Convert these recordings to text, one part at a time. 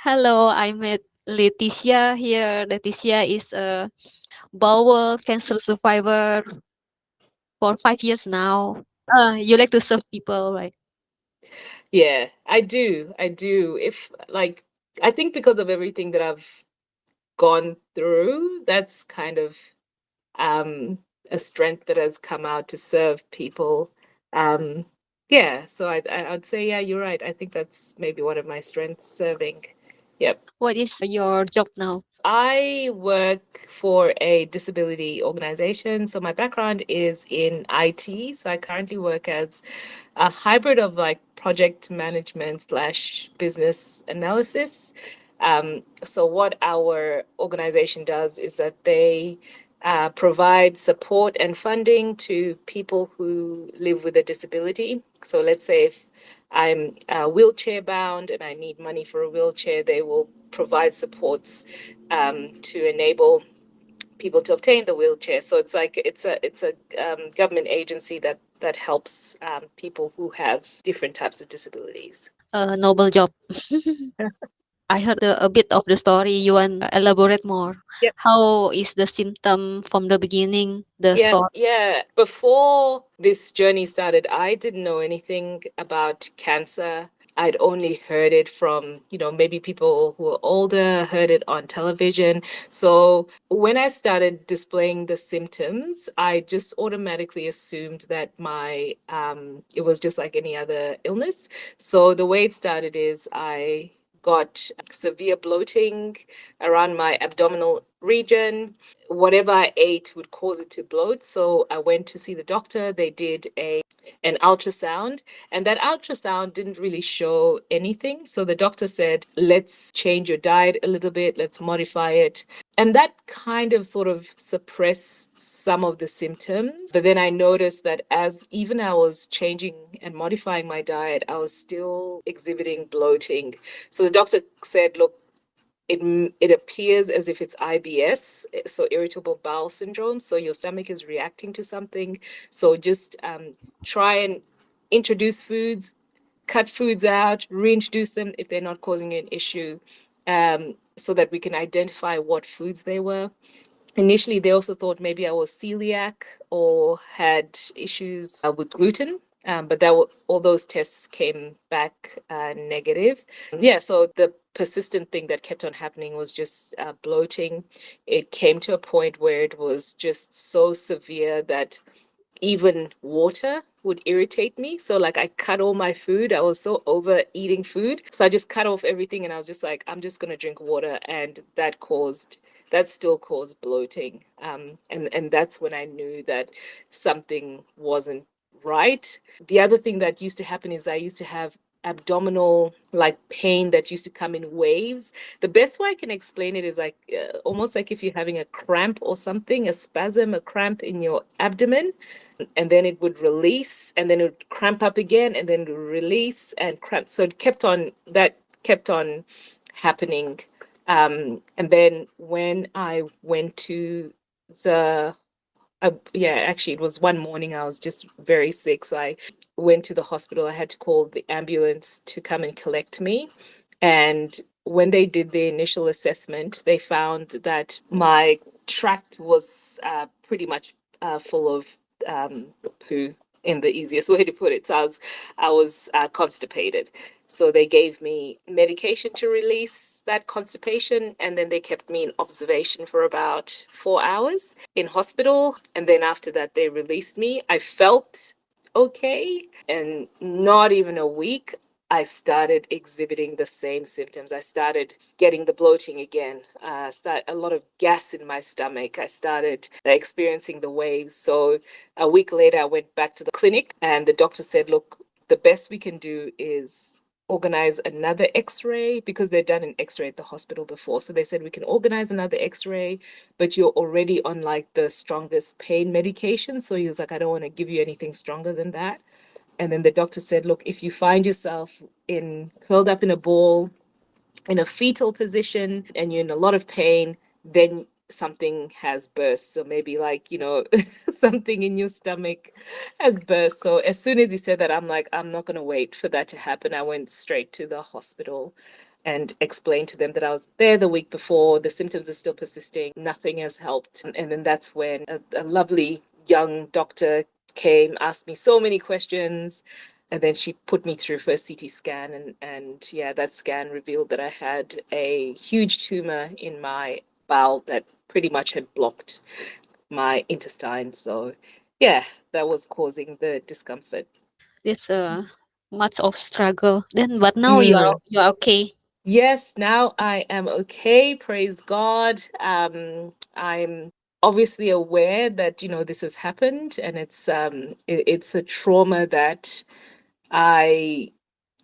Hello, I met Leticia here. Leticia is a bowel cancer survivor for 5 years now. You like to serve people, right? Yeah, I do. I do. I think because of everything that I've gone through, that's kind of um, a strength that has come out to serve people. Um, yeah, so I'd say, yeah, you're right. I think that's maybe one of my strengths, serving. Yep. What is your job now? I work for a disability organization. So my background is in IT. So I currently work as a hybrid of like project management slash business analysis. So what our organization does is that they provide support and funding to people who live with a disability. So let's say if I'm wheelchair bound and I need money for a wheelchair, they will provide supports to enable people to obtain the wheelchair. So it's a government agency that helps people who have different types of disabilities. A noble job. I heard a bit of the story. You want elaborate more? Yep. How is the symptom from the beginning? The Yeah, sore. yeah. Before this journey started, I didn't know anything about cancer. I'd only heard it from, maybe people who are older, heard it on television. So when I started displaying the symptoms, I just automatically assumed that it was just like any other illness. So the way it started is I got severe bloating around my abdominal region. Whatever I ate would cause it to bloat. So I went to see the doctor. They did an ultrasound, and that ultrasound didn't really show anything. So the doctor said, let's change your diet a little bit, let's modify it. And that kind of sort of suppressed some of the symptoms. But then I noticed that as even I was changing and modifying my diet, I was still exhibiting bloating. So the doctor said, look, it appears as if it's IBS, so irritable bowel syndrome. So your stomach is reacting to something. So just try and introduce foods, cut foods out, reintroduce them if they're not causing an issue, so that we can identify what foods they were. Initially, they also thought maybe I was celiac or had issues with gluten. But all those tests came back negative. Yeah, so the persistent thing that kept on happening was just bloating. It came to a point where it was just so severe that even water would irritate me. So like I cut all my food. I was so over eating food. So I just cut off everything and I was just like, I'm just gonna drink water. And that still caused bloating. And that's when I knew that something wasn't right. The other thing that used to happen is I used to have abdominal like pain that used to come in waves. The best way I can explain it is like almost like if you're having a cramp or something, a spasm, a cramp in your abdomen, and then it would release and then it would cramp up again and then release and cramp. So that kept on happening. And then when I went to the yeah, actually, it was one morning I was just very sick. So I went to the hospital. I had to call the ambulance to come and collect me. And when they did the initial assessment, they found that my tract was pretty much full of poo, in the easiest way to put it. So I was constipated. So they gave me medication to release that constipation, and then they kept me in observation for about 4 hours in hospital. And then after that, they released me. I felt okay, and not even a week, I started exhibiting the same symptoms. I started getting the bloating again. Start a lot of gas in my stomach. I started experiencing the waves. So a week later, I went back to the clinic, and the doctor said, "Look, the best we can do is organize another x-ray because they'd done an x-ray at the hospital before. So they said we can organize another x-ray, but you're already on like the strongest pain medication." So he was like, "I don't want to give you anything stronger than that." And then the doctor said, "Look, if you find yourself in curled up in a ball in a fetal position and you're in a lot of pain, then something has burst. So maybe like, something in your stomach has burst." So as soon as he said that, I'm like, I'm not going to wait for that to happen. I went straight to the hospital. and explained to them that I was there the week before, the symptoms are still persisting, nothing has helped. And then that's when a lovely young doctor came, asked me so many questions, and then she put me through for a CT scan, and yeah, that scan revealed that I had a huge tumor in my bowel that pretty much had blocked my intestine. So yeah, that was causing the discomfort. It's much of struggle. Then, but now Mm. you're okay. Yes, now I am okay, praise God. I'm obviously aware that, this has happened, and it's a trauma that I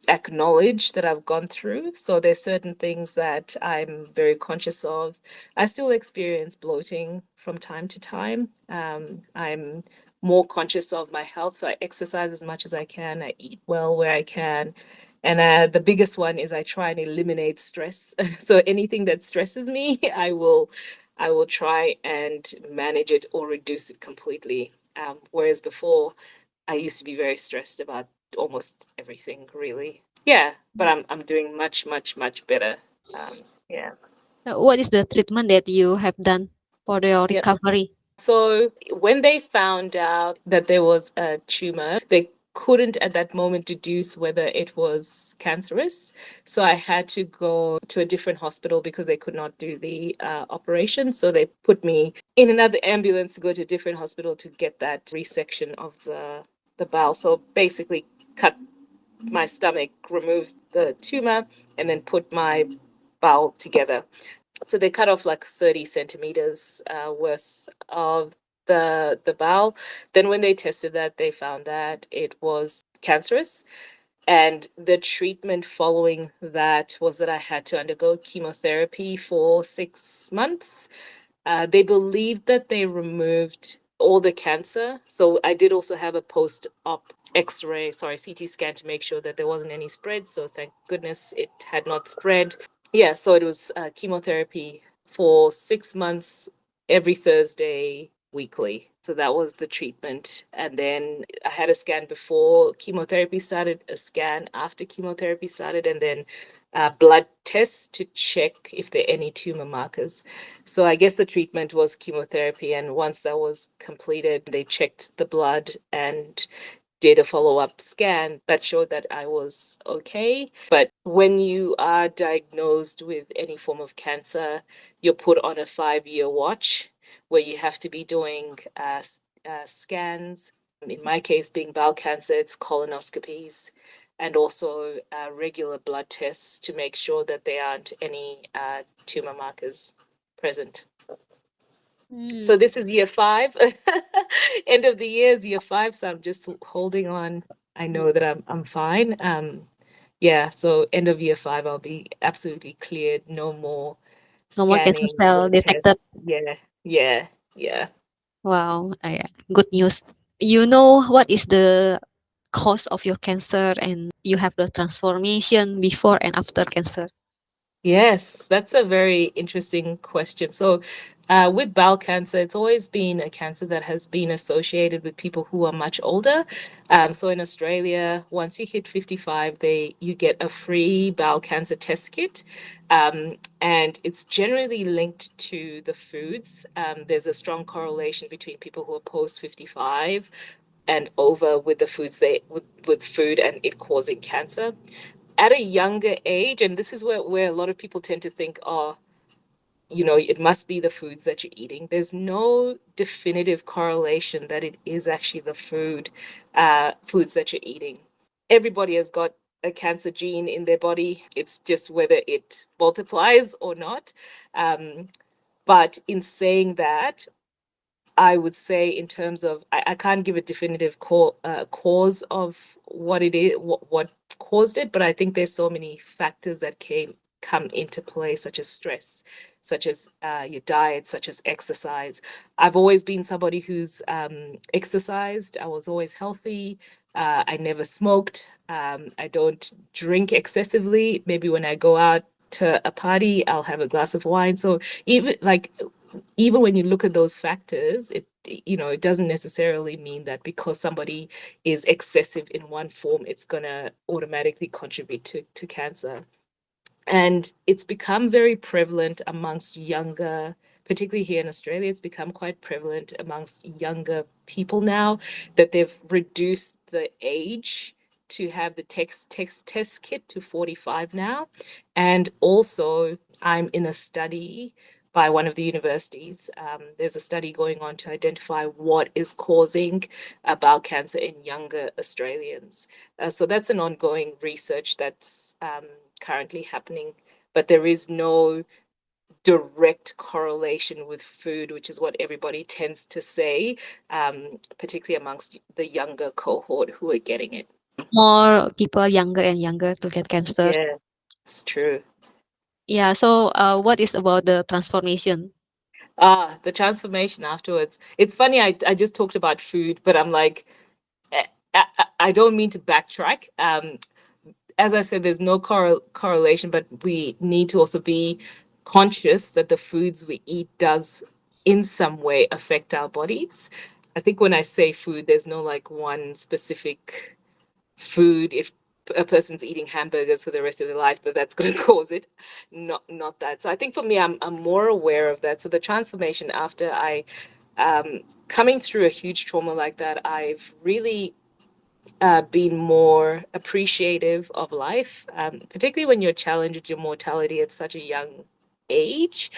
acknowledge that I've gone through. So there's certain things that I'm very conscious of. I still experience bloating from time to time. I'm more conscious of my health, so I exercise as much as I can. I eat well where I can. And the biggest one is I try and eliminate stress. So anything that stresses me, I will try and manage it or reduce it completely. Whereas before, I used to be very stressed about almost everything, really. Yeah, but I'm doing much, much, much better. Yeah. What is the treatment that you have done for your Yep. recovery? So when they found out that there was a tumor, they couldn't at that moment deduce whether it was cancerous. So I had to go to a different hospital because they could not do the operation. So they put me in another ambulance to go to a different hospital to get that resection of the bowel. So basically cut my stomach, remove the tumor, and then put my bowel together. So they cut off like 30 centimeters worth of the bowel. Then when they tested that, they found that it was cancerous. And the treatment following that was that I had to undergo chemotherapy for 6 months. They believed that they removed all the cancer. So I did also have a post-op CT scan to make sure that there wasn't any spread. So thank goodness it had not spread. Yeah, so it was chemotherapy for 6 months, every Thursday, weekly. So that was the treatment. And then I had a scan before chemotherapy started, a scan after chemotherapy started, and then blood tests to check if there are any tumor markers. So I guess the treatment was chemotherapy. And once that was completed, they checked the blood and did a follow-up scan that showed that I was okay. But when you are diagnosed with any form of cancer, you're put on a 5-year watch where you have to be doing scans. In my case, being bowel cancer, it's colonoscopies and also regular blood tests to make sure that there aren't any tumor markers present. So Mm. this is year 5. End of the year is year 5, so I'm just holding on. I know that I'm fine. Yeah, so end of year 5, I'll be absolutely cleared. No more No more cancer scanning, cell blood detected. tests. Yeah, yeah, yeah. Wow, good news. You know what is the cause of your cancer, and you have the transformation before and after cancer. Yes, that's a very interesting question. So, with bowel cancer, it's always been a cancer that has been associated with people who are much older. So in Australia, once you hit 55, you get a free bowel cancer test kit, and it's generally linked to the foods. There's a strong correlation between people who are post 55 and over with the foods with food and it causing cancer at a younger age. And this is where a lot of people tend to think, oh, it must be the foods that you're eating. There's no definitive correlation that it is actually the foods that you're eating. Everybody has got a cancer gene in their body. It's just whether it multiplies or not. But in saying that, I would say in terms of I can't give a definitive cause of what it is, what caused it, but I think there's so many factors that come into play, such as stress, such as your diet, such as exercise. I've always been somebody who's exercised. I was always healthy. I never smoked. I don't drink excessively. Maybe when I go out to a party, I'll have a glass of wine. So even when you look at those factors, it doesn't necessarily mean that because somebody is excessive in one form, it's gonna automatically contribute to cancer. And it's become very prevalent amongst younger, particularly here in Australia, it's become quite prevalent amongst younger people now that they've reduced the age to have the test kit to 45 now. And also, I'm in a study by one of the universities. There's a study going on to identify what is causing bowel cancer in younger Australians. So that's an ongoing research that's currently happening, but there is no direct correlation with food, which is what everybody tends to say, particularly amongst the younger cohort who are getting it. More people younger and younger to get cancer. Yeah, it's true. Yeah. So, what is about the transformation? The transformation afterwards. It's funny, I just talked about food, but I'm like, I, I don't mean to backtrack. As I said, there's no correlation, but we need to also be conscious that the foods we eat does in some way affect our bodies. I think when I say food, there's no like one specific food. If a person's eating hamburgers for the rest of their life, that's going to cause it. Not that. So I think for me, I'm more aware of that. So the transformation after I coming through a huge trauma like that, I've really been more appreciative of life, particularly when you're challenged with your mortality at such a young age.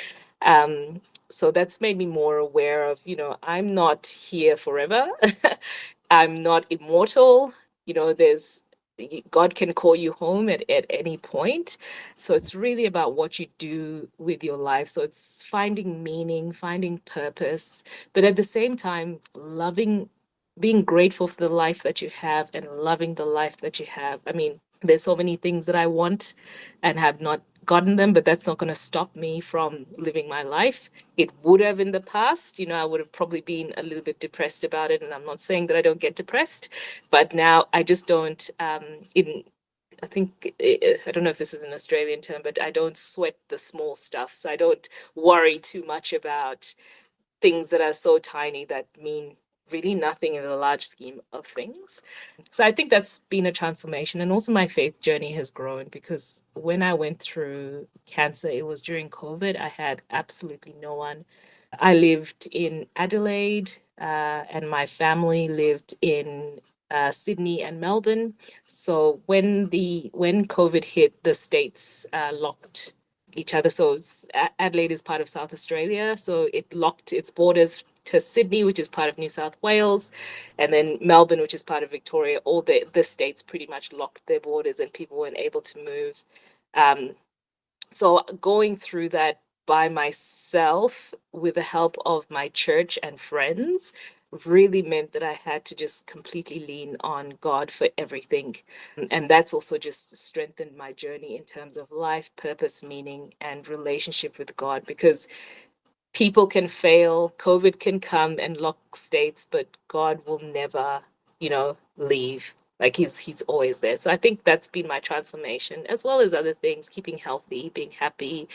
Um, so that's made me more aware of, I'm not here forever. I'm not immortal. There's God can call you home at any point. So it's really about what you do with your life. So it's finding meaning, finding purpose, but at the same time, being grateful for the life that you have and loving the life that you have. I mean, there's so many things that I want and have not gotten them, but that's not going to stop me from living my life. It would have in the past, I would have probably been a little bit depressed about it. And I'm not saying that I don't get depressed, but now I just don't, I think, I don't know if this is an Australian term, but I don't sweat the small stuff. So I don't worry too much about things that are so tiny that mean really nothing in the large scheme of things. So I think that's been a transformation. And also my faith journey has grown because when I went through cancer, it was during COVID. I had absolutely no one. I lived in Adelaide, and my family lived in Sydney and Melbourne. So when COVID hit, the states locked each other. So Adelaide is part of South Australia, so it locked its borders to Sydney, which is part of New South Wales, and then Melbourne, which is part of Victoria. All the states pretty much locked their borders, and people weren't able to move. Um, so going through that by myself with the help of my church and friends really meant that I had to just completely lean on God for everything. And that's also just strengthened my journey in terms of life, purpose, meaning, and relationship with God because people can fail, COVID can come and lock states, but God will never, leave. Like he's always there. So I think that's been my transformation, as well as other things, keeping healthy, being happy,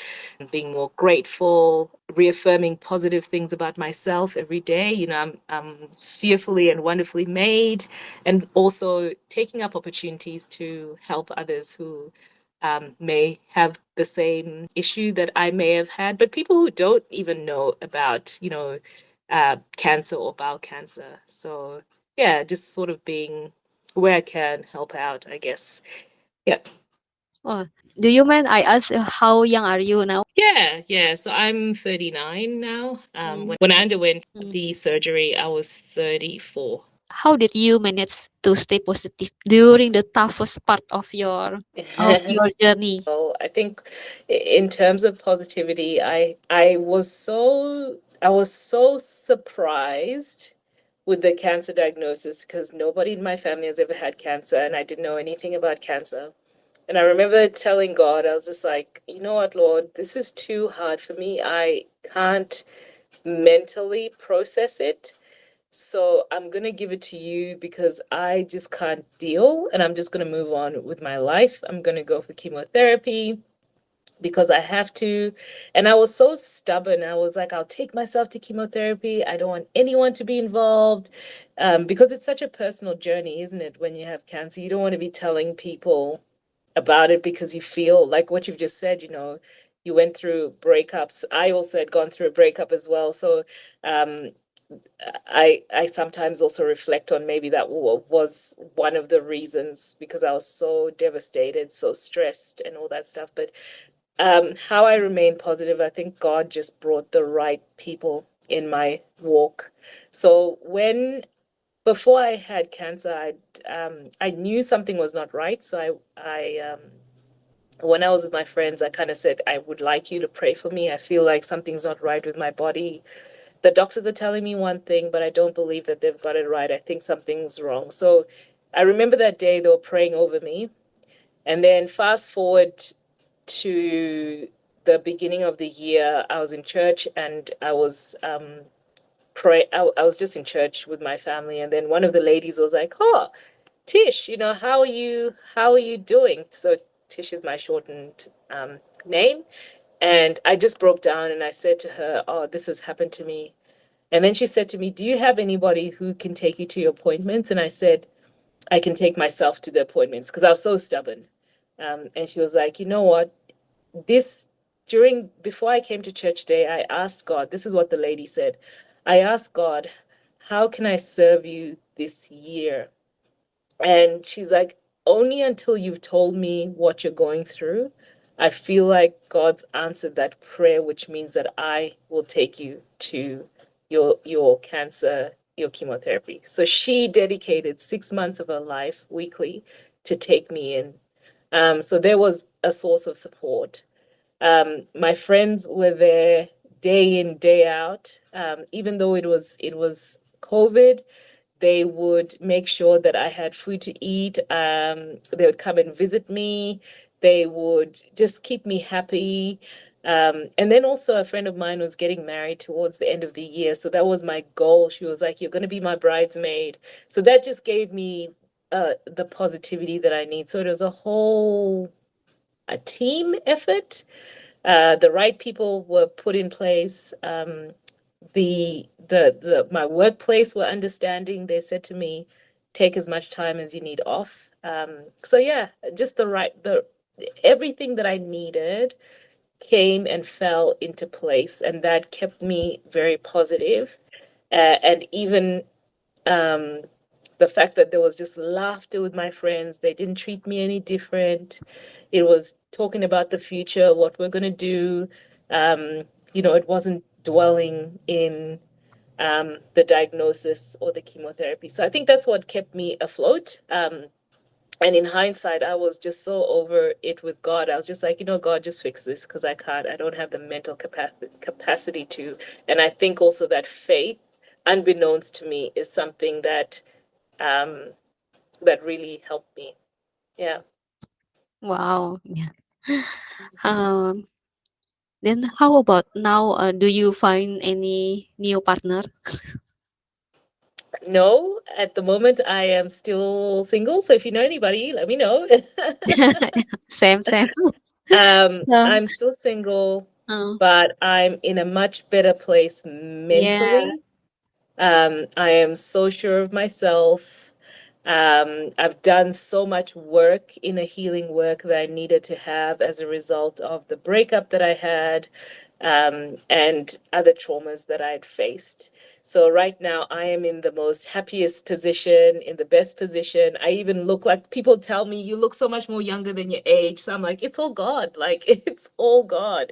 being more grateful, reaffirming positive things about myself every day. I'm fearfully and wonderfully made, and also taking up opportunities to help others who may have the same issue that I may have had, but people who don't even know about, cancer or bowel cancer. So, yeah, just sort of being where I can help out, I guess. Yeah. Oh, do you mind I ask how young are you now? Yeah, yeah. So I'm 39 now. Mm, When I underwent mm. the surgery, I was 34. How did you manage to stay positive during the toughest part of your journey? Well, I think in terms of positivity, I was so surprised with the cancer diagnosis because nobody in my family has ever had cancer and I didn't know anything about cancer. And I remember telling God, I was just like, you know what, Lord, this is too hard for me. I can't mentally process it. So I'm going to give it to you because I just can't deal and I'm just going to move on with my life. I'm going to go for chemotherapy because I have to. And I was so stubborn. I was like, I'll take myself to chemotherapy. I don't want anyone to be involved because it's such a personal journey, isn't it? When you have cancer, you don't want to be telling people. about it because you feel like what you've just said, you went through breakups. I also had gone through a breakup as well. So um, I sometimes also reflect on maybe that was one of the reasons because I was so devastated, so stressed, and all that stuff. But how I remain positive, I think God just brought the right people in my walk. So before I had cancer, I knew something was not right. So I when I was with my friends, I kind of said, I would like you to pray for me. I feel like something's not right with my body. The doctors are telling me one thing, but I don't believe that they've got it right. I think something's wrong. So I remember that day they were praying over me. And then fast forward to the beginning of the year, I was in church and I was I was just in church with my family, and then one of the ladies was like, "Oh, Tish, how are you doing?" So Tish is my shortened name, and I just broke down and I said to her, "Oh, this has happened to me." And then she said to me, "Do you have anybody who can take you to your appointments?" And I said, "I can take myself to the appointments," because I was so stubborn. And she was like, "You know what? This during before I came to church today, I asked God, this is what the lady said. I asked God, how can I serve you this year?" And she's like, only until you've told me what you're going through, I feel like God's answered that prayer, which means that I will take you to your cancer, your chemotherapy. So she dedicated 6 months of her life weekly to take me in. So there was a source of support. My friends were there day in, day out. Even though it was COVID, they would make sure that I had food to eat. They would come and visit me. They would just keep me happy. And then also a friend of mine was getting married towards the end of the year. So that was my goal. She was like, "You're going to be my bridesmaid." So that just gave me the positivity that I need. So it was a team effort. The right people were put in place. The my workplace were understanding. They said to me, "Take as much time as you need off." So yeah, just the everything that I needed came and fell into place, and that kept me very positive. And even um, the fact that there was just laughter with my friends, they didn't treat me any different. It was talking about the future, what we're going to do. It wasn't dwelling in the diagnosis or the chemotherapy. So I think that's what kept me afloat. And in hindsight, I was just so over it with God. I was just like, God, just fix this because I don't have the mental capacity to. And I think also that faith, unbeknownst to me, is something um, that really helped me. Yeah. Wow. Yeah. Um, then how about now? Do you find any new partner? No, at the moment I am still single. So if you know anybody, let me know. Same, same. So, I'm still single, uh, but I'm in a much better place yeah, mentally. I am so sure of myself. I've done so much work in a healing work that I needed to have as a result of the breakup that I had, and other traumas that I had faced. So right now I am in the most happiest position, in the best position. I even look like people tell me you look so much more younger than your age. So I'm like, it's all God. Like it's all God.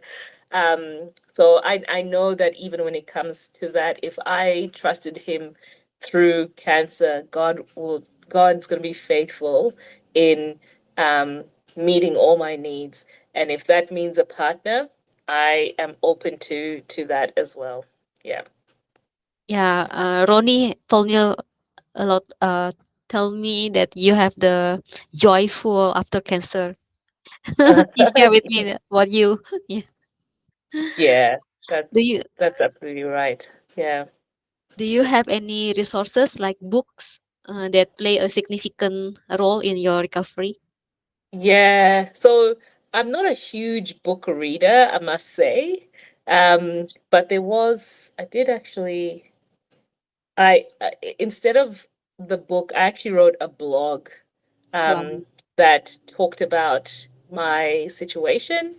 So I know that even when it comes to that, if I trusted him through cancer, God's gonna be faithful in um meeting all my needs. And if that means a partner, I am open to that as well. Yeah. yeah. Ronnie told me a lot. Tell me that you have the joyful after cancer. He shared with me what you. Yeah. Yeah, Do that's you that's absolutely right. Yeah. do you have any resources like books that play a significant role in your recovery? Yeah. So I'm not a huge book reader, I must say. But I did actually, instead of the book, I actually wrote a blog. Wow. Um, that talked about my situation.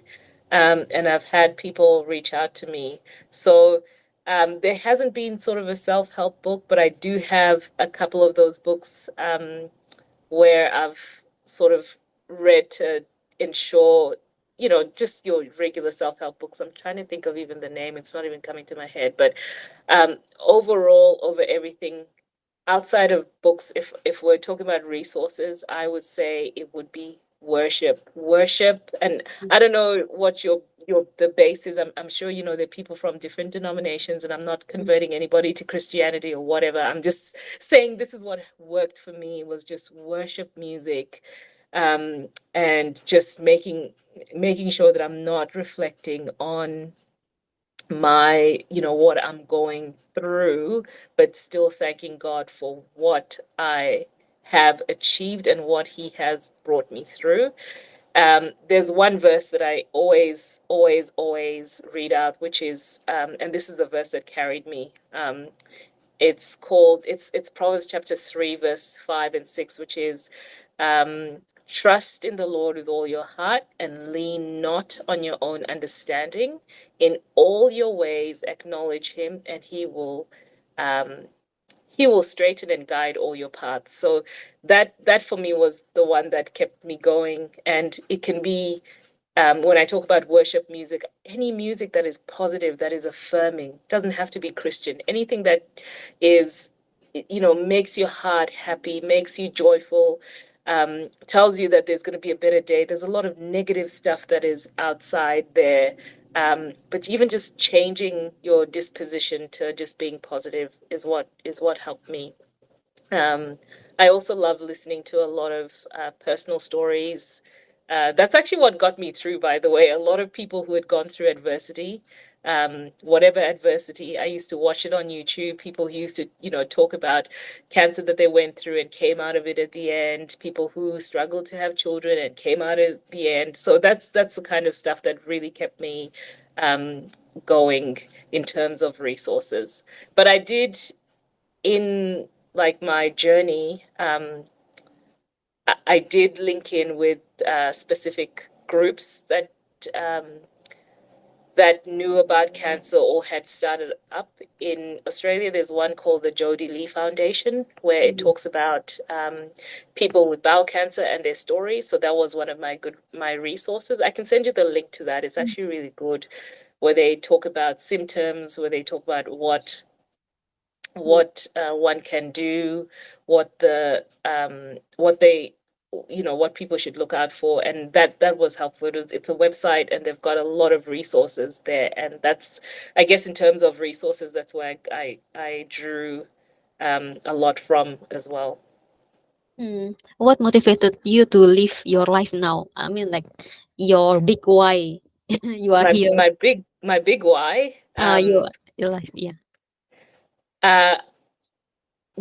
And I've had people reach out to me. So there hasn't been sort of a self-help book, but I do have a couple of those books where I've sort of read to ensure, just your regular self-help books. I'm trying to think of even the name. It's not even coming to my head. But overall, over everything, outside of books, if we're talking about resources, I would say it would be worship. And I don't know what your the base is. I'm sure there are people from different denominations, and I'm not converting anybody to Christianity or whatever. I'm just saying this is what worked for me, was just worship music, and just making sure that I'm not reflecting on my, what I'm going through, but still thanking God for what I have achieved and what He has brought me through. There's one verse that I always, always, always read out, which is, and this is the verse that carried me. It's Proverbs chapter 3, verse 5 and 6, which is, trust in the Lord with all your heart and lean not on your own understanding. In all your ways acknowledge him, and um, he will straighten and guide all your paths. So that for me was the one that kept me going. And it can be, when I talk about worship music, any music that is positive, that is affirming, doesn't have to be Christian. Anything that is, makes your heart happy, makes you joyful, tells you that there's going to be a better day. There's a lot of negative stuff that is outside there. But even just changing your disposition to just being positive is what helped me. Um, I also love listening to a lot of personal stories. That's actually what got me through, by the way. A lot of people who had gone through adversity, whatever adversity, I used to watch it on YouTube. People who used to, talk about cancer that they went through and came out of it at the end. People who struggled to have children and came out at the end. So that's the kind of stuff that really kept me um, going in terms of resources. But I did, in like my journey, I did link in with specific groups um, that knew about cancer or had started up in Australia. There's one called the Jodie Lee Foundation, where it Mhm. talks about people with bowel cancer and their stories. So that was one of my resources. I can send you the link to that. It's actually really good, where they talk about symptoms, where they talk about Mm. one can do, what they, what people should look out for, and that was helpful. It's a website, and they've got a lot of resources there, and that's, I guess, in terms of resources, that's where I drew a lot from as well. What motivated you to live your life now? I mean, like your big why. You are My here. my big why. Your life. Yeah. Uh,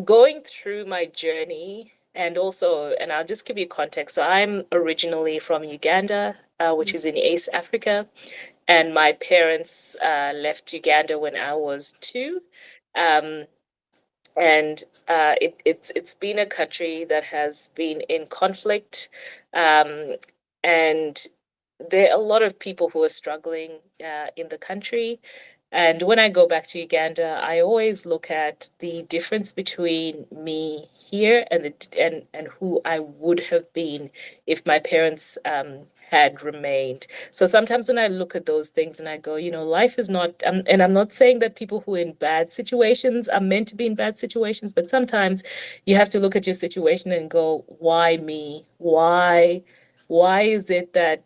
Going through my journey, and also, and I'll just give you context. So I'm originally from Uganda, which is in East Africa, and my parents left Uganda when I was 2. Um, and it's been a country that has been in conflict, um, and there are a lot of people who are struggling in the country. And when I go back to Uganda, I always look at the difference between me here and who I would have been if my parents had remained. So sometimes when I look at those things and I go, life is not, and I'm not saying that people who are in bad situations are meant to be in bad situations, but sometimes you have to look at your situation and go, why me? Why is it that,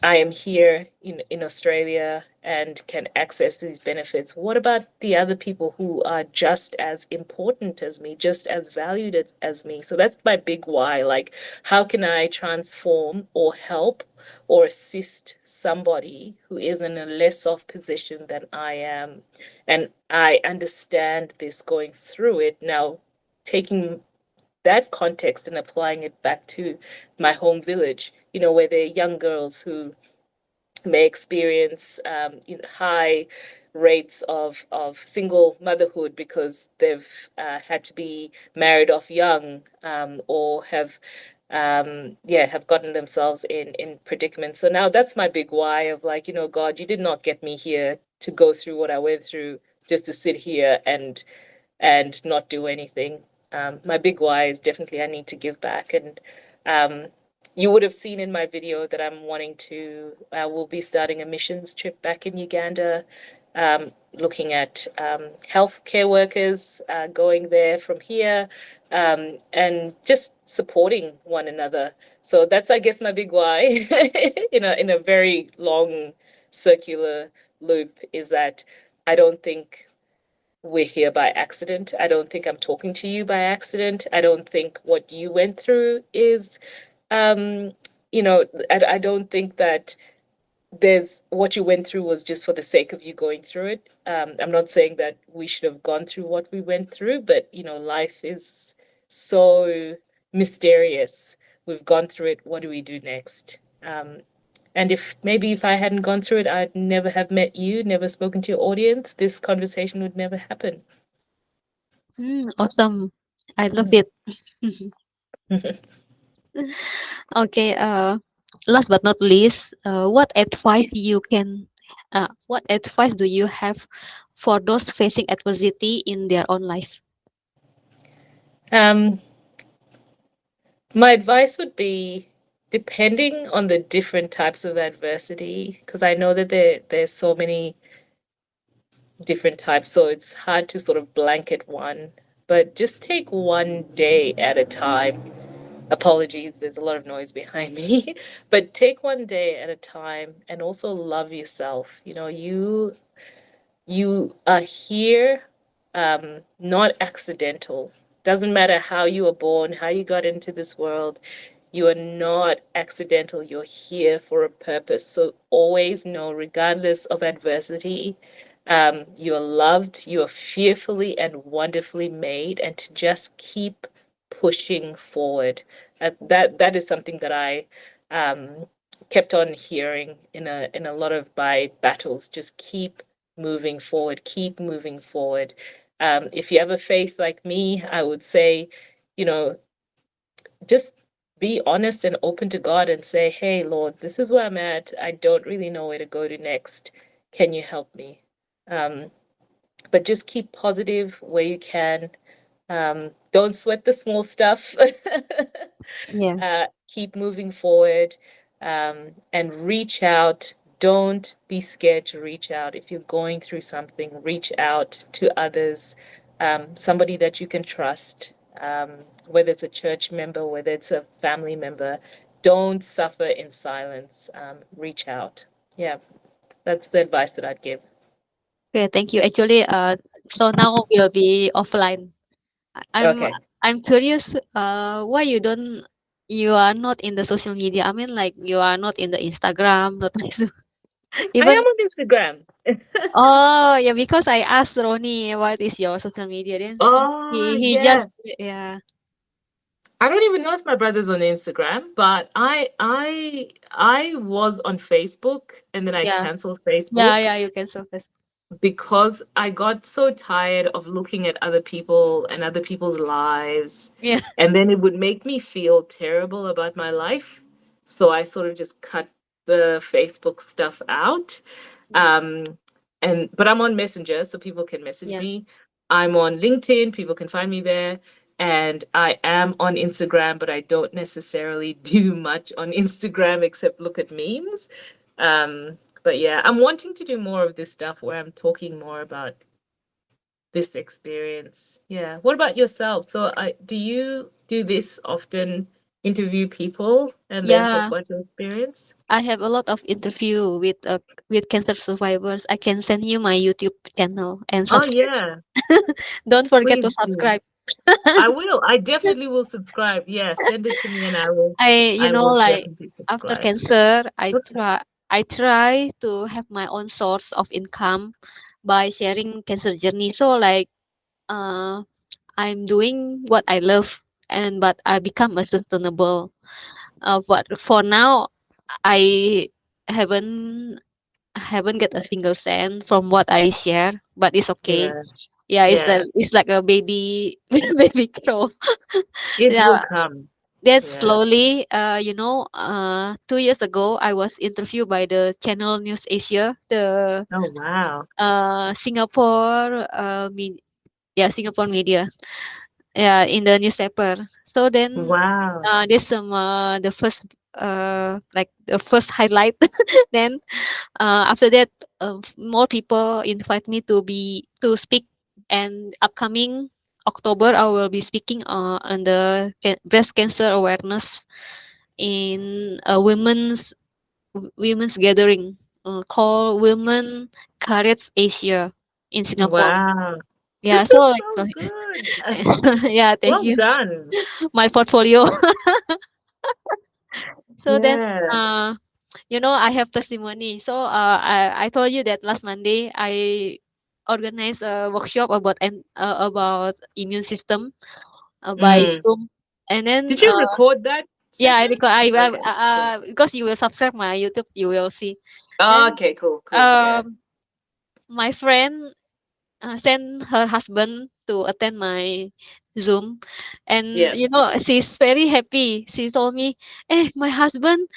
I am here in Australia and can access these benefits? What about the other people who are just as important as me, just as valued as me? So that's my big why. Like, how can I transform or help or assist somebody who is in a less off position than I am? And I understand this going through it. Now, taking that context and applying it back to my home village, where there are young girls who may experience high rates of single motherhood because they've had to be married off young, or have gotten themselves in predicaments. So now that's my big why of like, God, you did not get me here to go through what I went through just to sit here and not do anything. My big why is definitely I need to give back. And um, you would have seen in my video that I'm wanting to, we'll be starting a missions trip back in Uganda, looking at healthcare workers, going there from here, and just supporting one another. So that's, I guess, my big why in a very long circular loop is that I don't think we're here by accident. I don't think I'm talking to you by accident. I don't think what you went through is, um, I don't think that there's what you went through was just for the sake of you going through it. I'm not saying that we should have gone through what we went through, but life is so mysterious. We've gone through it. What do we do next? And if I hadn't gone through it, I'd never have met you, never spoken to your audience. This conversation would never happen. Awesome. I love it. Okay. Last but not least, what advice do you have for those facing adversity in their own life? Um, my advice would be, depending on the different types of adversity, because I know that there's so many different types, so it's hard to sort of blanket one, but just take one day at a time. Apologies, there's a lot of noise behind me, but take one day at a time and also love yourself. You are here, not accidental. Doesn't matter how you were born, how you got into this world. You are not accidental. You're here for a purpose. So always know, regardless of adversity, you are loved. You are fearfully and wonderfully made, and to just keep pushing forward. That is something that I kept on hearing in a lot of my battles. Just keep moving forward, keep moving forward. If you have a faith like me, I would say, you know, just be honest and open to God and say, hey, Lord, this is where I'm at. I don't really know where to go to next. Can you help me? Um, but just keep positive where you can. Don't sweat the small stuff. Yeah. Keep moving forward, and reach out. Don't be scared to reach out. If you're going through something, reach out to others, somebody that you can trust, whether it's a church member, whether it's a family member. Don't suffer in silence. Reach out. Yeah, that's the advice that I'd give. Okay, thank you. Actually, so now we'll be offline. I'm Okay. I'm curious, why you are not in the social media. I mean, like you are not in the Instagram, not Facebook. I am Even on Instagram. oh yeah, because I asked Ronnie what is your social media, then Oh, he yeah. just yeah I don't even know if my brother's on Instagram, but I was on Facebook and then I yeah canceled Facebook yeah you can surface because I got so tired of looking at other people and other people's lives, yeah and then it would make me feel terrible about my life. So I sort of just cut the Facebook stuff out. Um, but I'm on Messenger, so people can message yeah me. I'm on LinkedIn, people can find me there. And I am on Instagram, but I don't necessarily do much on Instagram except look at memes. But yeah, I'm wanting to do more of this stuff where I'm talking more about this experience. Yeah. What about yourself? So do you do this often, interview people and then talk yeah. about your experience? I have a lot of interview with cancer survivors. I can send you my YouTube channel and Oh subscribe. yeah, Don't forget to please do. subscribe. I will. I definitely will subscribe. Yeah, send it to me and I will I will Like definitely after subscribe. cancer, Oops. I try to have my own source of income by sharing cancer journey. So like uh I'm doing what I love and but I become a sustainable. But for now, I haven't haven't get a single cent from what I share, but it's okay. Yeah. Yeah, Yeah. it's like a baby baby crow. It will Yeah, come. then Yeah. slowly, 2 years ago, I was interviewed by the Channel News Asia, the Oh, wow. Singapore, Singapore media, yeah, in the newspaper. So then, Wow. this the first like the first highlight. Then after that, more people invite me to speak, and upcoming October I will be speaking on the breast cancer awareness in a women's gathering called Women Courage Asia in Singapore. Wow. Yeah, This so is like so good. yeah, thank Well you. done. My portfolio. So then, Yeah. uh, I have testimony. So I told you that last Monday I organized a workshop about immune system by Mm. Zoom, and then Did you record that yeah, session? Okay, cool. because you will subscribe my YouTube, you will see. Then Okay, cool, cool. Yeah. um my friend sent her husband to attend my Zoom, and Yeah. she's very happy. She told me, "Eh, my husband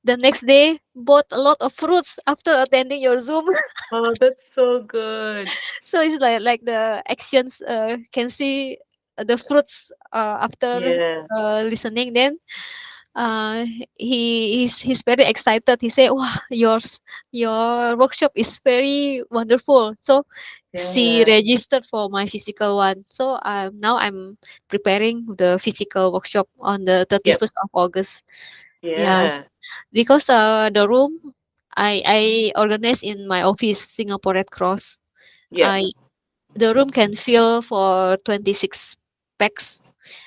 the next day bought a lot of fruits after attending your Zoom." Oh, that's so good. So it's like the actions can see the fruits after Yeah. listening. Then uh, he's very excited. He said, "Wow, your workshop is very wonderful." So she Yeah. registered for my physical one. So now I'm preparing the physical workshop on the Yep. 31st of August. Yeah, Yeah. because the room I organized in my office, Singapore Red Cross. Yep. I The room can fill for 26 packs,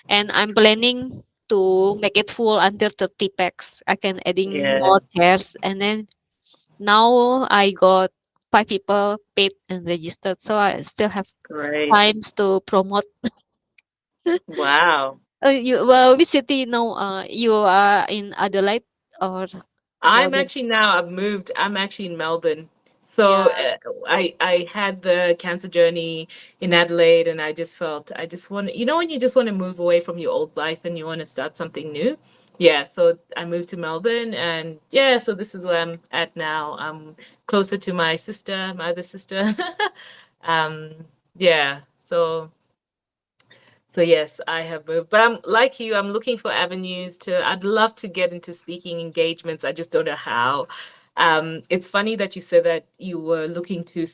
and I'm planning to make it full until 30 packs. I can adding Yeah. more chairs, and then now I got 5 people paid and registered, so I still have Great. times to promote. Wow. Which city now? You are in Adelaide or I'm Melbourne? actually now I've moved. I'm actually in Melbourne. Yeah, So I had the cancer journey in Adelaide, and I just felt I just want when you just want to move away from your old life and you want to start something new. Yeah, so I moved to Melbourne, and yeah, so this is where I'm at now. I'm closer to my sister, my other sister. um yeah, so yes, I have moved, but I'm like you. I'm looking for avenues to. I'd love to get into speaking engagements. I just don't know how. It's funny that you said that you were looking to.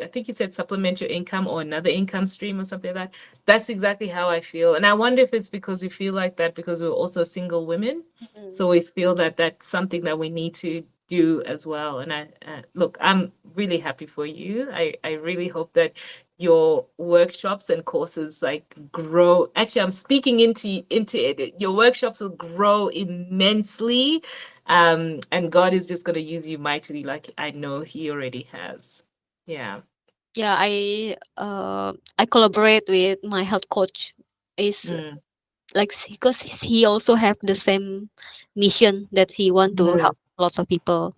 I think you said supplement your income or another income stream or something like that. That's exactly how I feel, and I wonder if it's because we feel like that because we're also single women, mm, so we feel that that's something that we need to do as well. And I look, I'm really happy for you. I really hope that your workshops and courses like grow. Actually, I'm speaking into it. Your workshops will grow immensely, and God is just going to use you mightily, like I know He already has. Yeah. yeah. I collaborate with my health coach. Is Mm, like because he also have the same mission that he want to mm, help lots of people.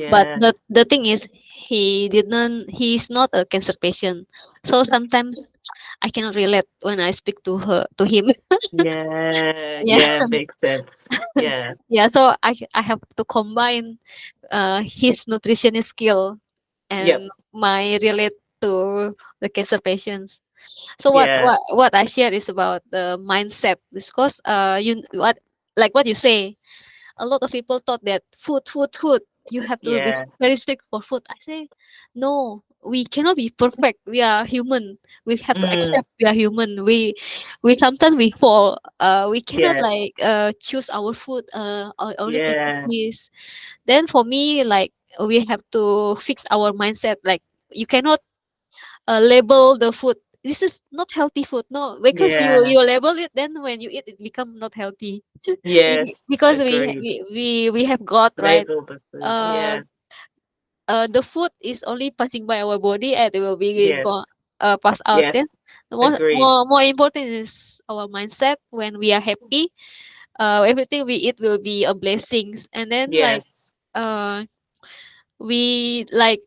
But yeah. the thing is, he's not a cancer patient, so sometimes I cannot relate when I speak to him. Yeah. Yeah. Yeah. Makes sense. Yeah. Yeah, so I have to combine his nutritionist skill and Yep. my relate to the cancer patients. So Yeah. what I share is about the mindset, because what you say, a lot of people thought that food, you have to be Yeah. very strict for food. I say, no, we cannot be perfect. We are human. We have to Mm, accept we are human. We sometimes we fall. We cannot yes. like choose our food. Only to eat Yeah. this. Then for me, like we have to fix our mindset. Like you cannot label the food. This is not healthy food. No, because Yeah. you label it, then when you eat, it become not healthy. Yes. Because Agreed. we have got right. Label the food. Uh, Yeah. the food is only passing by our body and it will be Yes. pass out. Then Yes. the Agreed. more important is our mindset. When we are happy, everything we eat will be a blessings. And then like Yes. uh we like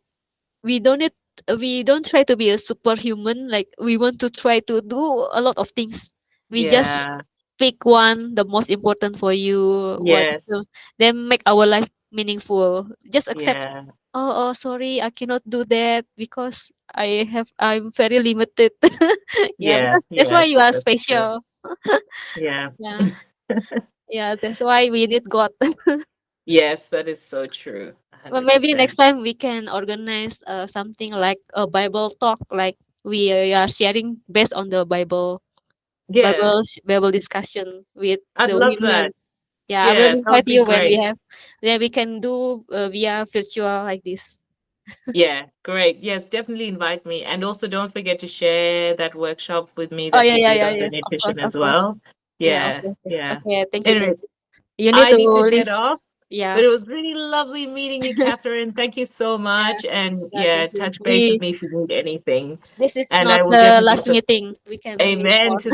we don't try to be a superhuman. Like we want to try to do a lot of things. We just Yeah. pick one, the most important for you. What's the Yes. then make our life meaningful. Just accept. Yeah. Oh, sorry, I cannot do that because I'm very limited. Yeah, Yeah. because that's why Yes. you are That's true. special. Yeah. Yeah, yeah, that's why we need God. Yes, that is so true. Well, maybe next 100%. time we can organize something like a Bible talk, like we are sharing based on the Yeah. Bible discussion with I'd the love that. women. Yeah, I will Yeah, that invite would be you when we great. have. Then we can do via virtual like this. Yeah, great. Yes, definitely invite me. And also don't forget to share that workshop with me Oh that yeah, you yeah, did yeah, on the yes, of course, nutrition of as course. well. Yeah, Yeah, okay, okay, yeah. okay. Thank Anyways, you. You need I to need to leave. head off, Yeah, but it was really lovely meeting you, Catherine. Thank you so yeah, much. And yeah. yeah, Thank you. touch base with me if you need anything. This is And not I will the definitely, last meeting. We can meet amen more. to